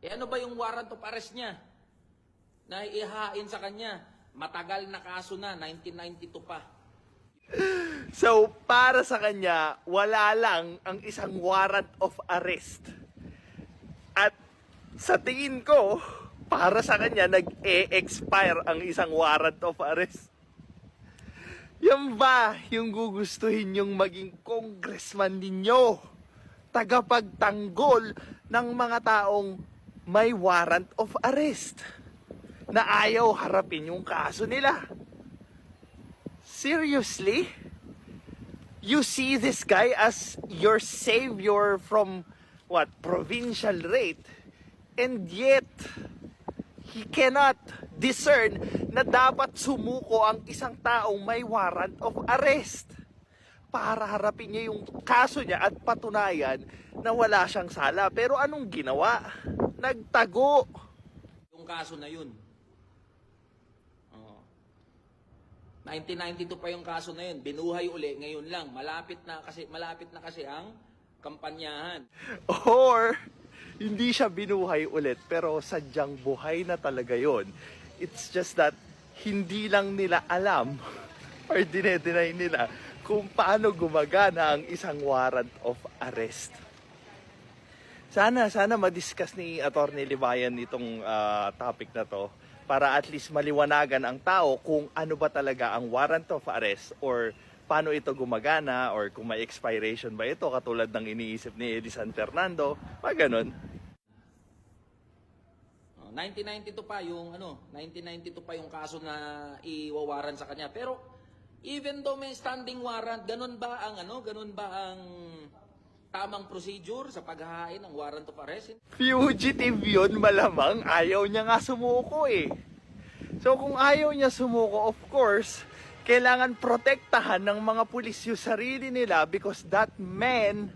Eh ano ba yung warrant of arrest niya? Na ihahain sa kanya. Matagal na kaso na, 1992 pa. So, para sa kanya, wala lang ang isang warrant of arrest. At sa tingin ko, para sa kanya, nag-e-expire ang isang warrant of arrest. Yan ba yung gugustuhin yung maging congressman ninyo? Tagapagtanggol ng mga taong may warrant of arrest na ayaw harapin yung kaso nila. Seriously? You see this guy as your savior from what? Provincial rate. And yet, he cannot discern na dapat sumuko ang isang taong may warrant of arrest para harapin niya yung kaso niya at patunayan na wala siyang sala. Pero anong ginawa? Nagtago. Yung kaso na yun. 1992 pa yung kaso na yun. Binuhay uli ngayon lang. Malapit na kasi ang kampanyahan. Or, hindi siya binuhay ulit, pero sadyang buhay na talaga yon. It's just that, hindi lang nila alam, or dinedeny nila, kung paano gumagana ang isang warrant of arrest. Sana madiscuss ni Atty. Libayan itong topic na to, para at least maliwanagan ang tao kung ano ba talaga ang warrant of arrest or paano ito gumagana or kung may expiration ba ito katulad ng iniisip ni Eddie San Fernando, ganun. 1992 pa yung 1992 pa yung kaso na iwawaran sa kanya. Pero even though may standing warrant, ganun ba ang tamang procedure sa paghahain ng warrant of arrest? Fugitive yun, malamang. Ayaw niya nga sumuko eh. So kung ayaw niya sumuko, of course, kailangan protektahan ng mga pulis yung sarili nila because that man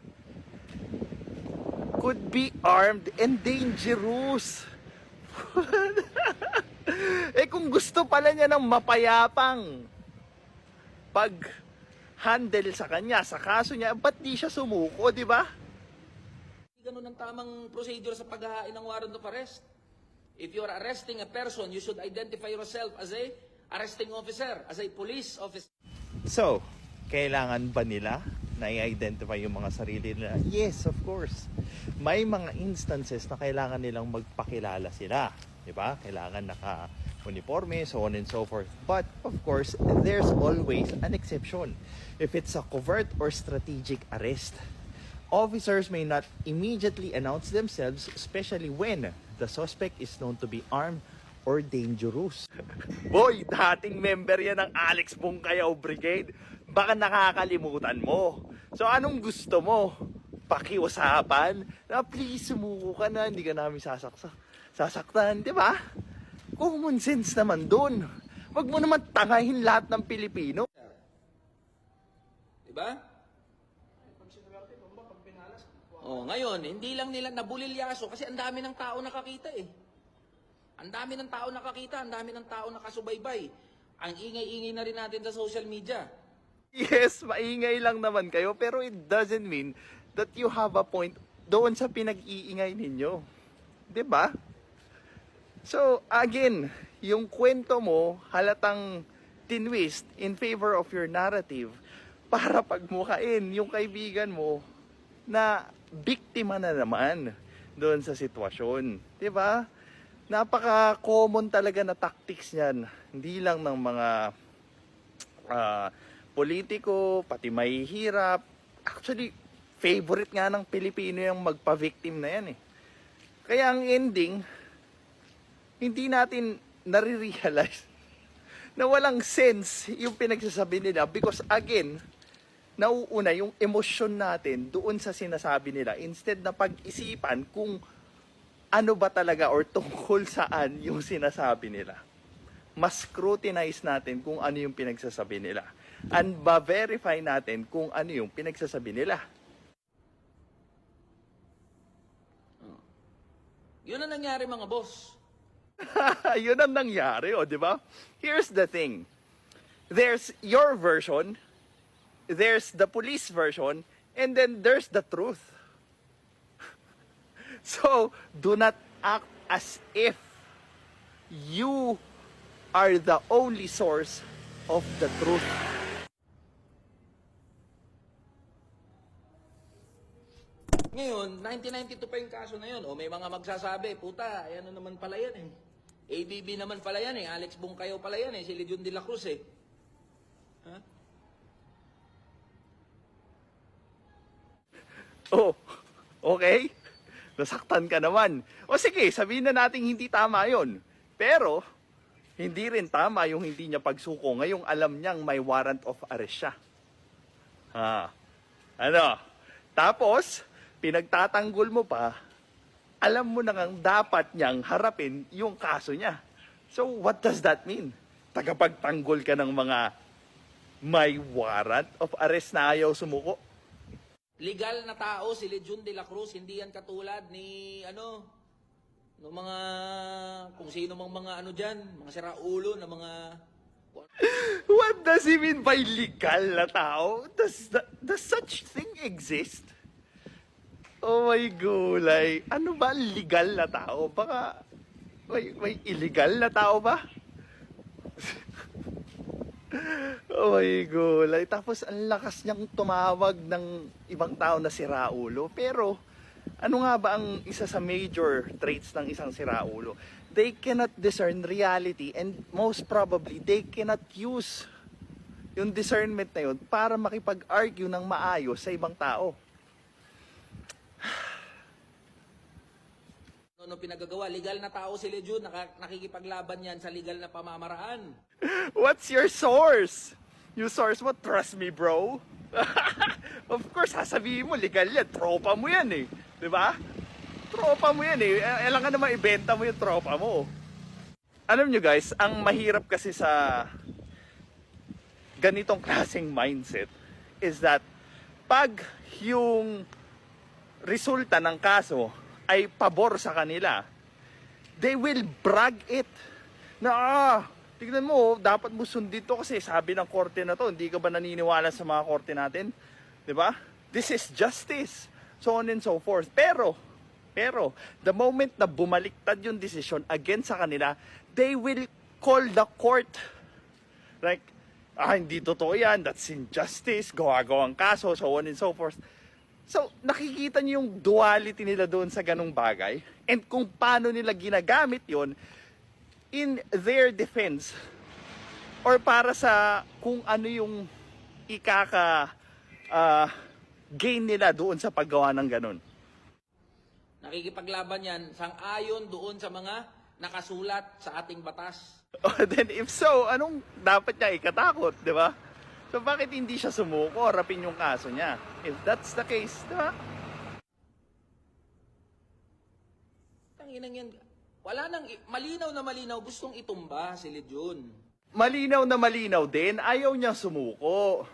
could be armed and dangerous. Eh kung gusto pala niya ng mapayapang handle sa kanya, sa kaso niya, ba't di siya sumuko, di ba? Ganun ang tamang procedure sa paghahain ng warrant of arrest. If you're arresting a person, you should identify yourself as a arresting officer, as a police officer. So, kailangan ba nila na i-identify yung mga sarili nila? Yes, of course. May mga instances na kailangan nilang magpakilala sila. Di ba? Kailangan naka-uniforme, so on and so forth. But, of course, there's always an exception. If it's a covert or strategic arrest, officers may not immediately announce themselves, especially when the suspect is known to be armed or dangerous. Boy, dating member yan ng Alex Bungkayaw Brigade. Baka nakakalimutan mo. So, anong gusto mo? Pakiusapan? Na please, sumuko ka na. Hindi ka namin sasaktan, di ba? Common sense naman dun. Wag mo naman tangahin lahat ng Pilipino. Diba? Ngayon, hindi lang nila nabulilyaso kasi ang dami ng tao nakakita eh. Ang dami ng tao nakakita, ang dami ng tao nakasubaybay. Ang ingay-ingay na rin natin sa social media. Yes, maingay lang naman kayo, pero it doesn't mean that you have a point doon sa pinag-iingay ninyo. 'Di ba? So, again, yung kwento mo halatang tinwist in favor of your narrative para pagmukain yung kaibigan mo na biktima na naman doon sa sitwasyon. 'Di ba? Napaka-common talaga na tactics niyan. Hindi lang ng mga politiko, pati may hirap. Actually, favorite nga ng Pilipino yung magpa-victim na yan eh. Kaya ang ending, hindi natin nare-realize na walang sense yung pinagsasabi nila because again, nauuna yung emosyon natin doon sa sinasabi nila instead na pag-isipan kung ano ba talaga or tungkol saan yung sinasabi nila. Mas scrutinize natin kung ano yung pinagsasabi nila. And ba-verify natin kung ano yung pinagsasabi nila. Yun ang nangyari mga boss. Yun ang nangyari, di ba? Here's the thing. There's your version, there's the police version, and then there's the truth. So, do not act as if you are the only source of the truth. Ngayon, 1992 pa yung kaso na yun. O may mga magsasabi, puta, ayan na naman pala yan eh. ABB naman pala yan eh. Alex Bungkayo pala yan eh. Si Legion de la Cruz eh. Ha? Oh, okay? Nasaktan ka naman. O sige, sabihin na natin hindi tama yon. Pero, hindi rin tama yung hindi niya pagsuko. Ngayong alam niyang may warrant of arrest siya. Ha? Ano? Tapos, pinagtatanggol mo pa, alam mo na ngang dapat niyang harapin yung kaso niya. So, what does that mean? Tagapagtanggol ka ng mga may warrant of arrest na ayaw sumuko? Legal na tao si Legion de la Cruz, hindi yan katulad ni no mga kung sino mang mga diyan, mga siraulo na mga What does he mean by legal na tao? Does such thing exist? Oh my gulay. Ano ba legal na tao? Baka may illegal na tao ba? Oh my gulay. Tapos ang lakas niyang tumawag ng ibang tao na siraulo. Pero ano nga ba ang isa sa major traits ng isang siraulo? They cannot discern reality and most probably they cannot use yung discernment na yun para makipag-argue ng maayos sa ibang tao. ano pinagagawa. Legal na tao si Legion, nakikipaglaban yan sa legal na pamamaraan. What's your source? You source what? Trust me, bro. Of course, sasabihin mo, legal yan. Tropa mo yan eh. Diba? Tropa mo yan eh. Kailangan naman ibenta mo yung tropa mo. Alam nyo guys, ang mahirap kasi sa ganitong klaseng mindset is that pag yung resulta ng kaso ay pabor sa kanila, they will brag it. Na tignan mo, dapat mo sundin to kasi sabi ng korte na to. Hindi ka ba naniniwala sa mga korte natin? Diba? This is justice. So on and so forth. Pero, the moment na bumaliktad yung desisyon against sa kanila, they will call the court. Like, hindi totoo yan, that's injustice, gawa-gawang kaso, so on and so forth. So, nakikita niyo yung duality nila doon sa ganung bagay and kung paano nila ginagamit yon in their defense or para sa kung ano yung gain nila doon sa paggawa ng ganun. Nakikipaglaban yan sang-ayon doon sa mga nakasulat sa ating batas. Then if so, anong dapat niya ikatakot, di ba? So bakit hindi siya sumuko, harapin yung kaso niya? If that's the case, di ba? Tanginang yan, wala nang, malinaw na malinaw, gustong itumba si Legion. Malinaw na malinaw din, ayaw niya sumuko.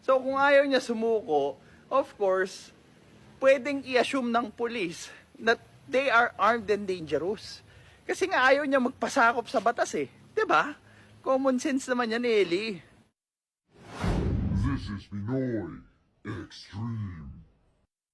So kung ayaw niya sumuko, of course, pwedeng i-assume ng police that they are armed and dangerous. Kasi nga ayaw niya magpasakop sa batas eh. 'Di ba? Common sense naman yan, Eli. This is Pinoy Extreme.